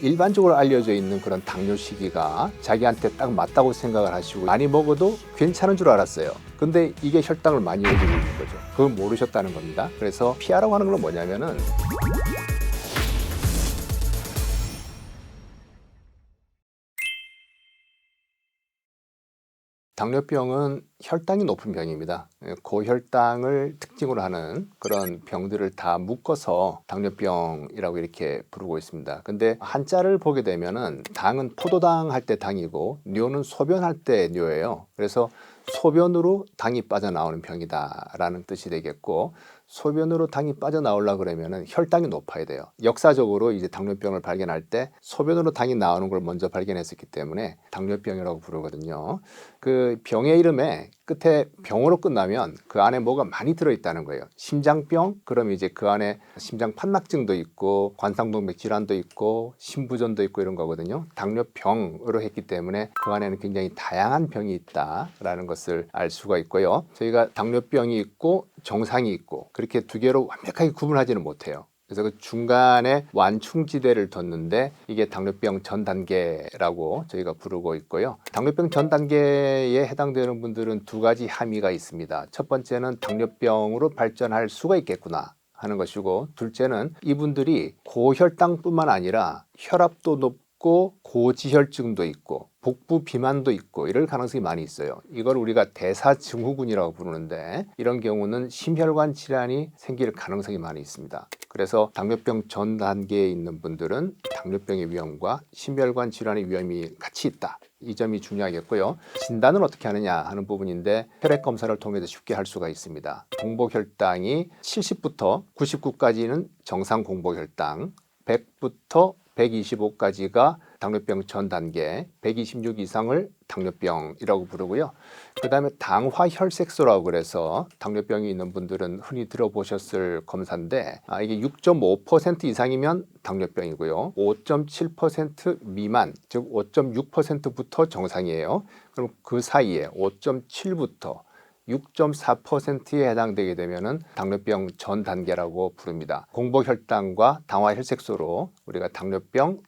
일반적으로 알려져 있는 그런 당뇨 시기가 자기한테 딱 맞다고 생각을 하시고 많이 먹어도 괜찮은 줄 알았어요. 근데 이게 혈당을 많이 올리고 있는 거죠. 그걸 모르셨다는 겁니다. 그래서 피하라고 하는 건 뭐냐면은 당뇨병은 혈당이 높은 병입니다. 고혈당을 특징으로 하는 그런 병들을 다 묶어서 당뇨병이라고 이렇게 부르고 있습니다. 근데 한자를 보게 되면은 당은 포도당 할 때 당이고 뇨는 소변할 때 뇨예요. 그래서 소변으로 당이 빠져나오는 병이다라는 뜻이 되겠고, 소변으로 당이 빠져나오려고 그러면은 혈당이 높아야 돼요. 역사적으로 이제 당뇨병을 발견할 때 소변으로 당이 나오는 걸 먼저 발견했었기 때문에 당뇨병이라고 부르거든요. 그 병의 이름에 끝에 병으로 끝나면 그 안에 뭐가 많이 들어있다는 거예요. 심장병, 그럼 이제 그 안에 심장 판막증도 있고 관상동맥 질환도 있고 심부전도 있고 이런 거거든요. 당뇨병으로 했기 때문에 그 안에는 굉장히 다양한 병이 있다라는 것을 알 수가 있고요. 저희가 당뇨병이 있고 정상이 있고 그렇게 두 개로 완벽하게 구분하지는 못해요. 그래서 그 중간에 완충지대를 뒀는데 이게 당뇨병 전 단계라고 저희가 부르고 있고요. 당뇨병 전 단계에 해당되는 분들은 두 가지 함의가 있습니다. 첫 번째는 당뇨병으로 발전할 수가 있겠구나 하는 것이고, 둘째는 이분들이 고혈당뿐만 아니라 혈압도 높고 고지혈증도 있고 복부 비만도 있고 이럴 가능성이 많이 있어요. 이걸 우리가 대사증후군이라고 부르는데, 이런 경우는 심혈관 질환이 생길 가능성이 많이 있습니다. 그래서 당뇨병 전 단계에 있는 분들은 당뇨병의 위험과 심혈관 질환의 위험이 같이 있다. 이 점이 중요하겠고요. 진단은 어떻게 하느냐 하는 부분인데, 혈액 검사를 통해서 쉽게 할 수가 있습니다. 공복혈당이 70부터 99까지는 정상 공복혈당, 100부터 125까지가 당뇨병 전 단계, 126 이상을 당뇨병이라고 부르고요. 그 다음에 당화혈색소라고 그래서 당뇨병이 있는 분들은 흔히 들어보셨을 검사인데, 이게 6.5% 이상이면 당뇨병이고요. 5.7% 미만, 즉 5.6%부터 정상이에요. 그럼 그 사이에 5.7부터 6.4%에 해당되게 되면은 당뇨병 전 단계라고 부릅니다. 공복혈당과 당화혈색소로 우리가 당뇨병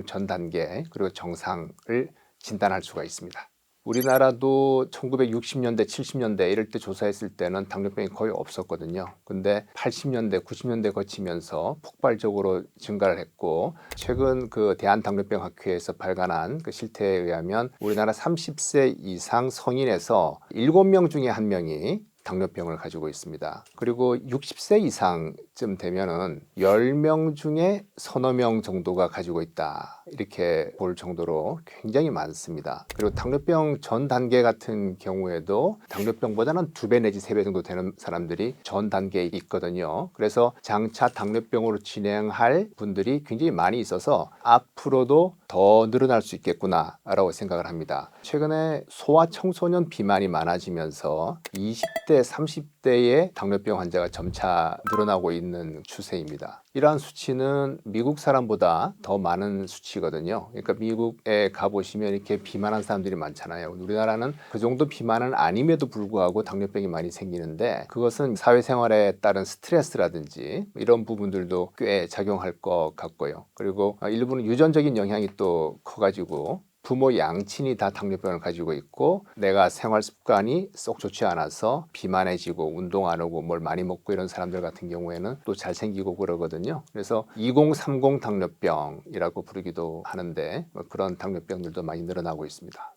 전 단계, 그리고 정상을 진단할 수가 있습니다. 우리나라도 1960년대, 70년대 이럴 때 조사했을 때는 당뇨병이 거의 없었거든요. 근데 80년대, 90년대 거치면서 폭발적으로 증가를 했고, 최근 그 대한당뇨병학회에서 발간한 그 실태에 의하면 우리나라 30세 이상 성인에서 7명 중에 1명이 당뇨병을 가지고 있습니다. 그리고 60세 이상쯤 되면은 10명 중에 서너 명 정도가 가지고 있다, 이렇게 볼 정도로 굉장히 많습니다. 그리고 당뇨병 전 단계 같은 경우에도 당뇨병보다는 2배 내지 3배 정도 되는 사람들이 전 단계에 있거든요. 그래서 장차 당뇨병으로 진행할 분들이 굉장히 많이 있어서 앞으로도 더 늘어날 수 있겠구나라고 생각을 합니다. 최근에 소아청소년 비만이 많아지면서 20대, 30대의 당뇨병 환자가 점차 늘어나고 있는 추세입니다. 이러한 수치는 미국 사람보다 더 많은 수치거든요. 그러니까 미국에 가보시면 이렇게 비만한 사람들이 많잖아요. 우리나라는 그 정도 비만은 아님에도 불구하고 당뇨병이 많이 생기는데, 그것은 사회생활에 따른 스트레스라든지 이런 부분들도 꽤 작용할 것 같고요. 그리고 일부는 유전적인 영향이 또 커가지고 부모 양친이 다 당뇨병을 가지고 있고 내가 생활 습관이 썩 좋지 않아서 비만해지고 운동 안 하고 뭘 많이 먹고 이런 사람들 같은 경우에는 또 잘생기고 그러거든요. 그래서 2030 당뇨병이라고 부르기도 하는데, 그런 당뇨병들도 많이 늘어나고 있습니다.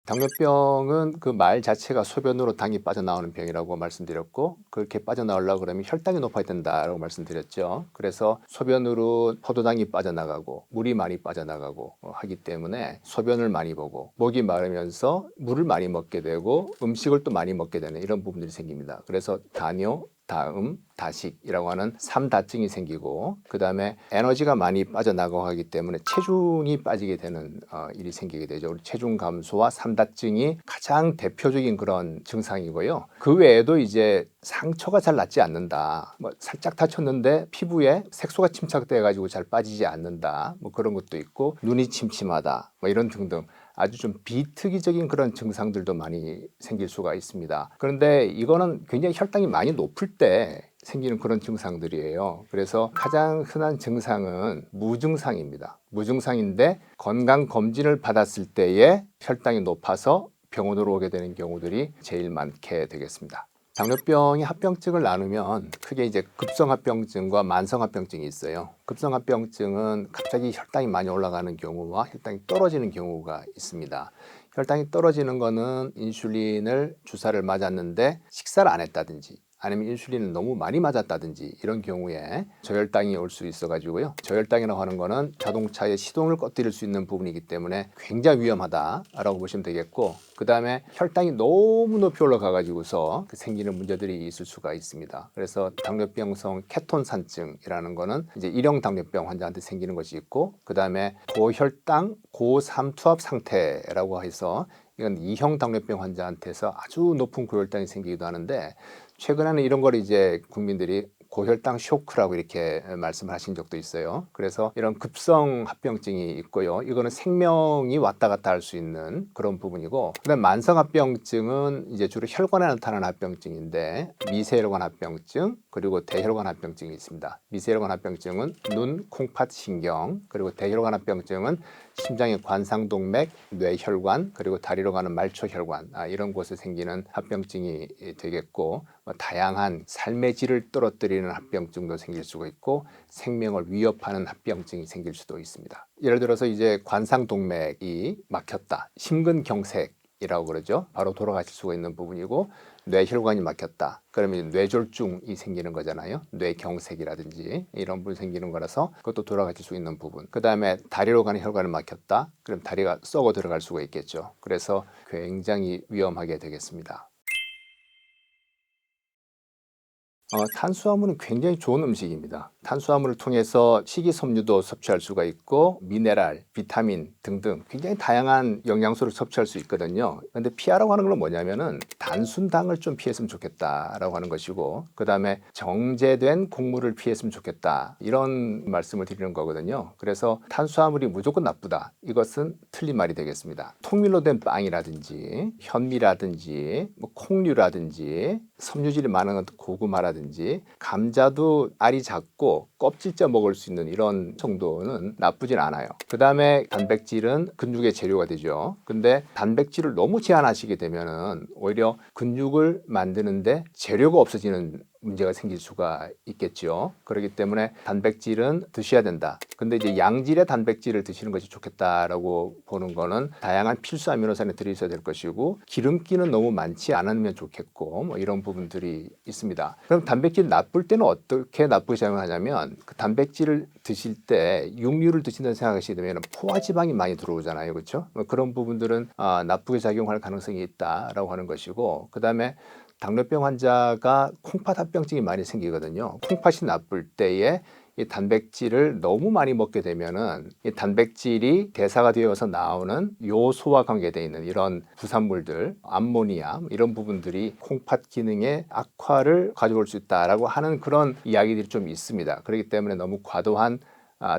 당뇨병은 그 말 자체가 소변으로 당이 빠져나오는 병이라고 말씀드렸고, 그렇게 빠져나오려고 그러면 혈당이 높아야 된다라고 말씀드렸죠. 그래서 소변으로 포도당이 빠져나가고 물이 많이 빠져나가고 하기 때문에 소변을 많이 보고 목이 마르면서 물을 많이 먹게 되고 음식을 또 많이 먹게 되는 이런 부분들이 생깁니다. 그래서 다뇨, 다음, 다식이라고 하는 3다증이 생기고, 그 다음에 에너지가 많이 빠져나가고 하기 때문에 체중이 빠지게 되는 일이 생기게 되죠. 우리 체중 감소와 3다증이 가장 대표적인 그런 증상이고요. 그 외에도 이제 상처가 잘 낫지 않는다, 뭐 살짝 다쳤는데 피부에 색소가 침착돼 가지고 잘 빠지지 않는다, 뭐 그런 것도 있고, 눈이 침침하다, 뭐 이런 등등 아주 좀 비특이적인 그런 증상들도 많이 생길 수가 있습니다. 그런데 이거는 굉장히 혈당이 많이 높을 때 생기는 그런 증상들이에요. 그래서 가장 흔한 증상은 무증상입니다. 무증상인데 건강검진을 받았을 때에 혈당이 높아서 병원으로 오게 되는 경우들이 제일 많게 되겠습니다. 당뇨병이 합병증을 나누면 크게 이제 급성합병증과 만성합병증이 있어요. 급성합병증은 갑자기 혈당이 많이 올라가는 경우와 혈당이 떨어지는 경우가 있습니다. 혈당이 떨어지는 거는 인슐린을 주사를 맞았는데 식사를 안 했다든지 아니면 인슐린을 너무 많이 맞았다든지 이런 경우에 저혈당이 올 수 있어 가지고요. 저혈당이라고 하는 거는 자동차의 시동을 꺼뜨릴 수 있는 부분이기 때문에 굉장히 위험하다라고 보시면 되겠고, 그 다음에 혈당이 너무 높이 올라가 가지고서 생기는 문제들이 있을 수가 있습니다. 그래서 당뇨병성 케톤산증이라는 거는 이제 1형 당뇨병 환자한테 생기는 것이 있고, 그 다음에 고혈당 고삼투압 상태라고 해서 이건 2형 당뇨병 환자한테서 아주 높은 고혈당이 생기기도 하는데, 최근에는 이런 걸 이제 국민들이 고혈당 쇼크라고 이렇게 말씀을 하신 적도 있어요. 그래서 이런 급성 합병증이 있고요. 이거는 생명이 왔다 갔다 할 수 있는 그런 부분이고, 그다음 만성 합병증은 이제 주로 혈관에 나타나는 합병증인데 미세혈관 합병증 그리고 대혈관 합병증이 있습니다. 미세혈관 합병증은 눈, 콩팥, 신경, 그리고 대혈관 합병증은 심장의 관상동맥, 뇌혈관, 그리고 다리로 가는 말초혈관, 이런 곳에 생기는 합병증이 되겠고, 다양한 삶의 질을 떨어뜨리는 합병증도 생길 수가 있고 생명을 위협하는 합병증이 생길 수도 있습니다. 예를 들어서 이제 관상동맥이 막혔다, 심근경색이라고 그러죠. 바로 돌아가실 수가 있는 부분이고, 뇌혈관이 막혔다, 그러면 뇌졸중이 생기는 거잖아요. 뇌경색이라든지 이런 부분이 생기는 거라서 그것도 돌아가실 수 있는 부분. 그 다음에 다리로 가는 혈관을 막혔다, 그럼 다리가 썩어 들어갈 수가 있겠죠. 그래서 굉장히 위험하게 되겠습니다. 탄수화물은 굉장히 좋은 음식입니다. 탄수화물을 통해서 식이섬유도 섭취할 수가 있고 미네랄, 비타민 등등 굉장히 다양한 영양소를 섭취할 수 있거든요. 그런데 피하라고 하는 건 뭐냐면은 단순당을 좀 피했으면 좋겠다라고 하는 것이고, 그 다음에 정제된 곡물을 피했으면 좋겠다, 이런 말씀을 드리는 거거든요. 그래서 탄수화물이 무조건 나쁘다, 이것은 틀린 말이 되겠습니다. 통밀로 된 빵이라든지 현미라든지 콩류라든지 섬유질이 많은 고구마라든지 감자도 알이 작고 껍질째 먹을 수 있는 이런 정도는 나쁘진 않아요. 그 다음에 단백질은 근육의 재료가 되죠. 근데 단백질을 너무 제한하시게 되면은 오히려 근육을 만드는데 재료가 없어지는 문제가 생길 수가 있겠죠. 그렇기 때문에 단백질은 드셔야 된다. 근데 이제 양질의 단백질을 드시는 것이 좋겠다라고 보는 거는 다양한 필수 아미노산을 들이셔야 될 것이고, 기름기는 너무 많지 않으면 좋겠고, 뭐 이런 부분들이 있습니다. 그럼 단백질 나쁠 때는 어떻게 나쁘게 작용하냐면, 그 단백질을 드실 때 육류를 드신다는 생각하시게 되면 포화지방이 많이 들어오잖아요. 그렇죠? 그런 부분들은 나쁘게 작용할 가능성이 있다라고 하는 것이고, 그 다음에 당뇨병 환자가 콩팥 합병증이 많이 생기거든요. 콩팥이 나쁠 때에 이 단백질을 너무 많이 먹게 되면은 이 단백질이 대사가 되어서 나오는 요소와 관계되어 있는 이런 부산물들, 암모니아 이런 부분들이 콩팥 기능의 악화를 가져올 수 있다라고 하는 그런 이야기들이 좀 있습니다. 그렇기 때문에 너무 과도한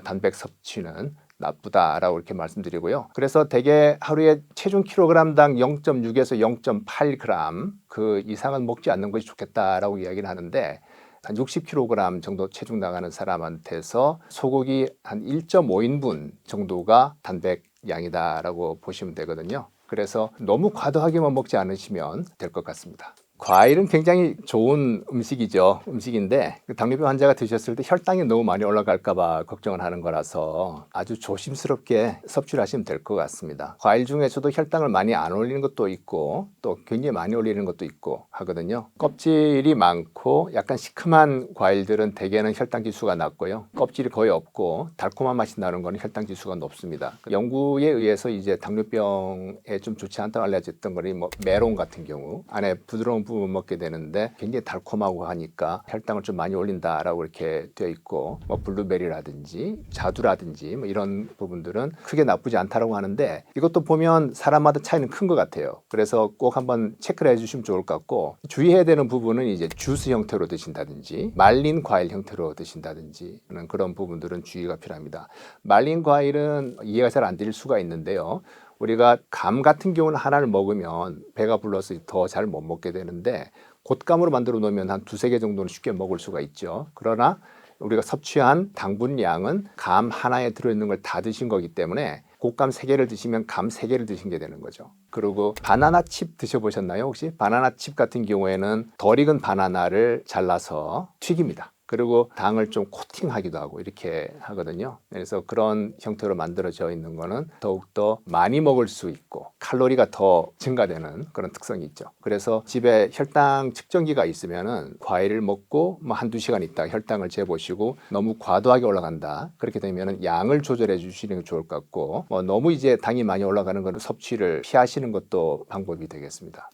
단백 섭취는 나쁘다라고 이렇게 말씀드리고요. 그래서 대개 하루에 체중 킬로그램당 0.6에서 0.8g 그 이상은 먹지 않는 것이 좋겠다라고 이야기를 하는데, 한 60kg 정도 체중 나가는 사람한테서 소고기 한 1.5인분 정도가 단백 양이다라고 보시면 되거든요. 그래서 너무 과도하게만 먹지 않으시면 될 것 같습니다. 과일은 굉장히 좋은 음식인데 당뇨병 환자가 드셨을 때 혈당이 너무 많이 올라갈까 봐 걱정을 하는 거라서 아주 조심스럽게 섭취를 하시면 될 것 같습니다. 과일 중에서도 혈당을 많이 안 올리는 것도 있고 또 굉장히 많이 올리는 것도 있고 하거든요. 껍질이 많고 약간 시큼한 과일들은 대개는 혈당 지수가 낮고요. 껍질이 거의 없고 달콤한 맛이 나는 거는 혈당 지수가 높습니다. 연구에 의해서 이제 당뇨병에 좀 좋지 않다고 알려졌던 거니 메론 같은 경우 안에 부드러운 부분 먹게 되는데 굉장히 달콤하고 하니까 혈당을 좀 많이 올린다라고 이렇게 되어 있고, 블루베리라든지 자두라든지 이런 부분들은 크게 나쁘지 않다라고 하는데, 이것도 보면 사람마다 차이는 큰 것 같아요. 그래서 꼭 한번 체크를 해주시면 좋을 것 같고, 주의해야 되는 부분은 이제 주스 형태로 드신다든지 말린 과일 형태로 드신다든지 그런 부분들은 주의가 필요합니다. 말린 과일은 이해가 잘 안 될 수가 있는데요. 우리가 감 같은 경우는 하나를 먹으면 배가 불러서 더 잘 못 먹게 되는데, 곶감으로 만들어 놓으면 한 두세 개 정도는 쉽게 먹을 수가 있죠. 그러나 우리가 섭취한 당분량은 감 하나에 들어있는 걸 다 드신 거기 때문에 곶감 3개를 드시면 감 3개를 드신 게 되는 거죠. 그리고 바나나 칩 드셔보셨나요? 혹시? 바나나 칩 같은 경우에는 덜 익은 바나나를 잘라서 튀깁니다. 그리고 당을 좀 코팅하기도 하고 이렇게 하거든요. 그래서 그런 형태로 만들어져 있는 거는 더욱더 많이 먹을 수 있고 칼로리가 더 증가되는 그런 특성이 있죠. 그래서 집에 혈당 측정기가 있으면은 과일을 먹고 뭐 한두 시간 있다가 혈당을 재보시고 너무 과도하게 올라간다. 그렇게 되면은 양을 조절해 주시는 게 좋을 것 같고 뭐 너무 이제 당이 많이 올라가는 거는 섭취를 피하시는 것도 방법이 되겠습니다.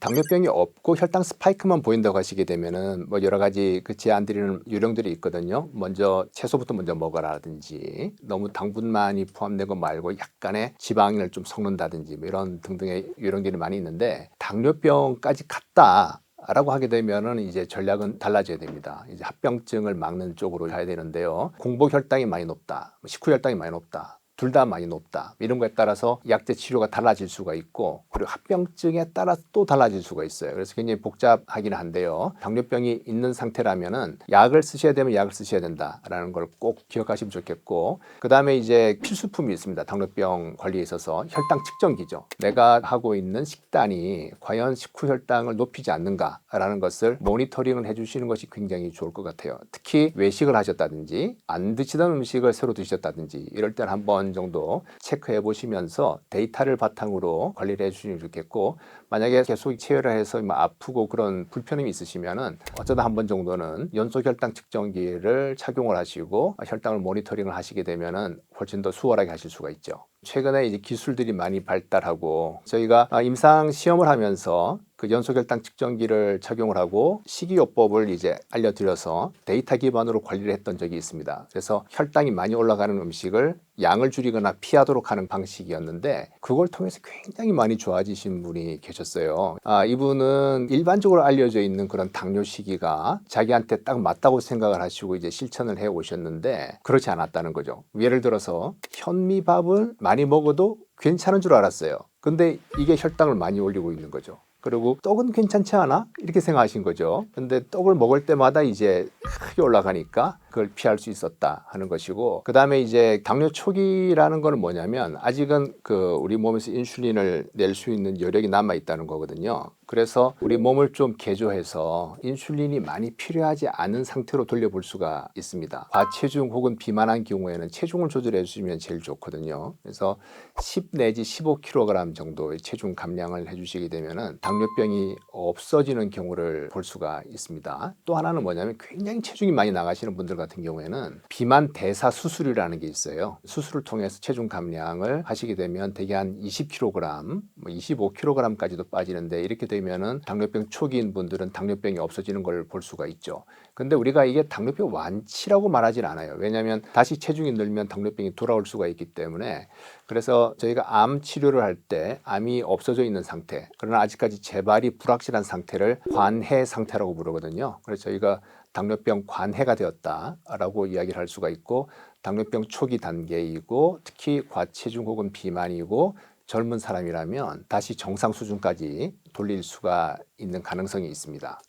당뇨병이 없고 혈당 스파이크만 보인다고 하시게 되면은 뭐 여러 가지 그 제안 드리는 요령들이 있거든요. 먼저 채소부터 먼저 먹어라든지 너무 당분만이 포함된 거 말고 약간의 지방을 좀 섞는다든지 뭐 이런 등등의 요령들이 많이 있는데 당뇨병까지 갔다. 라고 하게 되면은 이제 전략은 달라져야 됩니다. 이제 합병증을 막는 쪽으로 가야 되는데요. 공복 혈당이 많이 높다, 식후 혈당이 많이 높다. 둘 다 많이 높다. 이런 거에 따라서 약제 치료가 달라질 수가 있고 그리고 합병증에 따라 또 달라질 수가 있어요. 그래서 굉장히 복잡하긴 한데요. 당뇨병이 있는 상태라면은 약을 쓰셔야 되면 약을 쓰셔야 된다라는 걸 꼭 기억하시면 좋겠고 그 다음에 이제 필수품이 있습니다. 당뇨병 관리에 있어서 혈당 측정기죠. 내가 하고 있는 식단이 과연 식후 혈당을 높이지 않는가라는 것을 모니터링을 해주시는 것이 굉장히 좋을 것 같아요. 특히 외식을 하셨다든지 안 드시던 음식을 새로 드셨다든지 이럴 때는 한번 정도 체크해 보시면서 데이터를 바탕으로 관리를 해주시면 좋겠고 만약에 계속 체열을 해서 아프고 그런 불편함이 있으시면은 어쩌다 한 번 정도는 연속 혈당 측정기를 착용을 하시고 혈당을 모니터링을 하시게 되면은 훨씬 더 수월하게 하실 수가 있죠. 최근에 이제 기술들이 많이 발달하고 저희가 임상 시험을 하면서 그 연속 혈당 측정기를 착용을 하고 식이요법을 이제 알려드려서 데이터 기반으로 관리를 했던 적이 있습니다. 그래서 혈당이 많이 올라가는 음식을 양을 줄이거나 피하도록 하는 방식이었는데 그걸 통해서 굉장히 많이 좋아지신 분이 계셨어요. 이분은 일반적으로 알려져 있는 그런 당뇨 시기가 자기한테 딱 맞다고 생각을 하시고 이제 실천을 해 오셨는데 그렇지 않았다는 거죠. 예를 들어서 현미밥을 많이 먹어도 괜찮은 줄 알았어요. 근데 이게 혈당을 많이 올리고 있는 거죠. 그리고 떡은 괜찮지 않아? 이렇게 생각하신 거죠. 근데 떡을 먹을 때마다 이제 크게 올라가니까 그걸 피할 수 있었다 하는 것이고 그 다음에 이제 당뇨 초기라는 거는 뭐냐면 아직은 그 우리 몸에서 인슐린을 낼 수 있는 여력이 남아 있다는 거거든요. 그래서 우리 몸을 좀 개조해서 인슐린이 많이 필요하지 않은 상태로 돌려볼 수가 있습니다. 과체중 혹은 비만한 경우에는 체중을 조절해 주시면 제일 좋거든요. 그래서 10 내지 15kg 정도의 체중 감량을 해주시게 되면은 당뇨병이 없어지는 경우를 볼 수가 있습니다. 또 하나는 뭐냐면 굉장히 체중이 많이 나가시는 분들 같은 경우에는 비만 대사 수술이라는 게 있어요. 수술을 통해서 체중 감량을 하시게 되면 대개 한 20kg, 25kg까지도 빠지는데 이렇게 되면은 당뇨병 초기인 분들은 당뇨병이 없어지는 걸 볼 수가 있죠. 근데 우리가 이게 당뇨병 완치라고 말하진 않아요. 왜냐하면 다시 체중이 늘면 당뇨병이 돌아올 수가 있기 때문에 그래서 저희가 암 치료를 할 때 암이 없어져 있는 상태 그러나 아직까지 재발이 불확실한 상태를 관해 상태라고 부르거든요. 그래서 저희가 당뇨병 관해가 되었다라고 이야기를 할 수가 있고 당뇨병 초기 단계이고 특히 과체중 혹은 비만이고 젊은 사람이라면 다시 정상 수준까지 돌릴 수가 있는 가능성이 있습니다.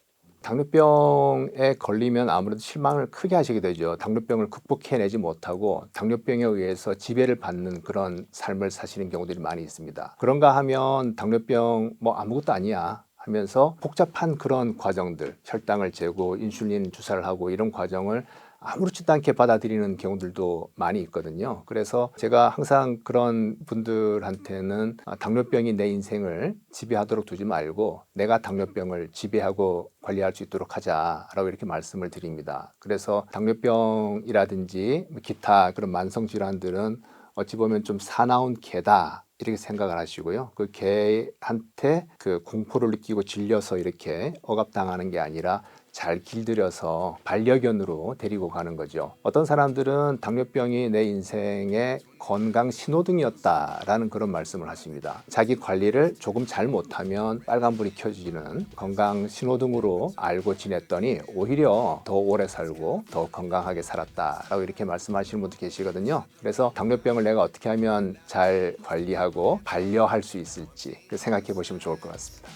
당뇨병에 걸리면 아무래도 실망을 크게 하시게 되죠. 당뇨병을 극복해내지 못하고 당뇨병에 의해서 지배를 받는 그런 삶을 사시는 경우들이 많이 있습니다. 그런가 하면 당뇨병 뭐 아무것도 아니야 하면서 복잡한 그런 과정들, 혈당을 재고 인슐린 주사를 하고 이런 과정을 아무렇지도 않게 받아들이는 경우들도 많이 있거든요. 그래서 제가 항상 그런 분들한테는 당뇨병이 내 인생을 지배하도록 두지 말고 내가 당뇨병을 지배하고 관리할 수 있도록 하자라고 이렇게 말씀을 드립니다. 그래서 당뇨병이라든지 기타 그런 만성질환들은 어찌 보면 좀 사나운 개다 이렇게 생각을 하시고요. 그 개한테 그 공포를 느끼고 질려서 이렇게 억압당하는 게 아니라 잘 길들여서 반려견으로 데리고 가는 거죠. 어떤 사람들은 당뇨병이 내 인생의 건강 신호등이었다라는 그런 말씀을 하십니다. 자기 관리를 조금 잘 못하면 빨간불이 켜지는 건강 신호등으로 알고 지냈더니 오히려 더 오래 살고 더 건강하게 살았다라고 이렇게 말씀하시는 분도 계시거든요. 그래서 당뇨병을 내가 어떻게 하면 잘 관리하고 반려할 수 있을지 생각해 보시면 좋을 것 같습니다.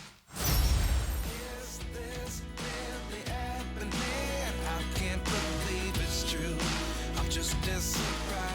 I can't believe it's true. I'm just as surprised.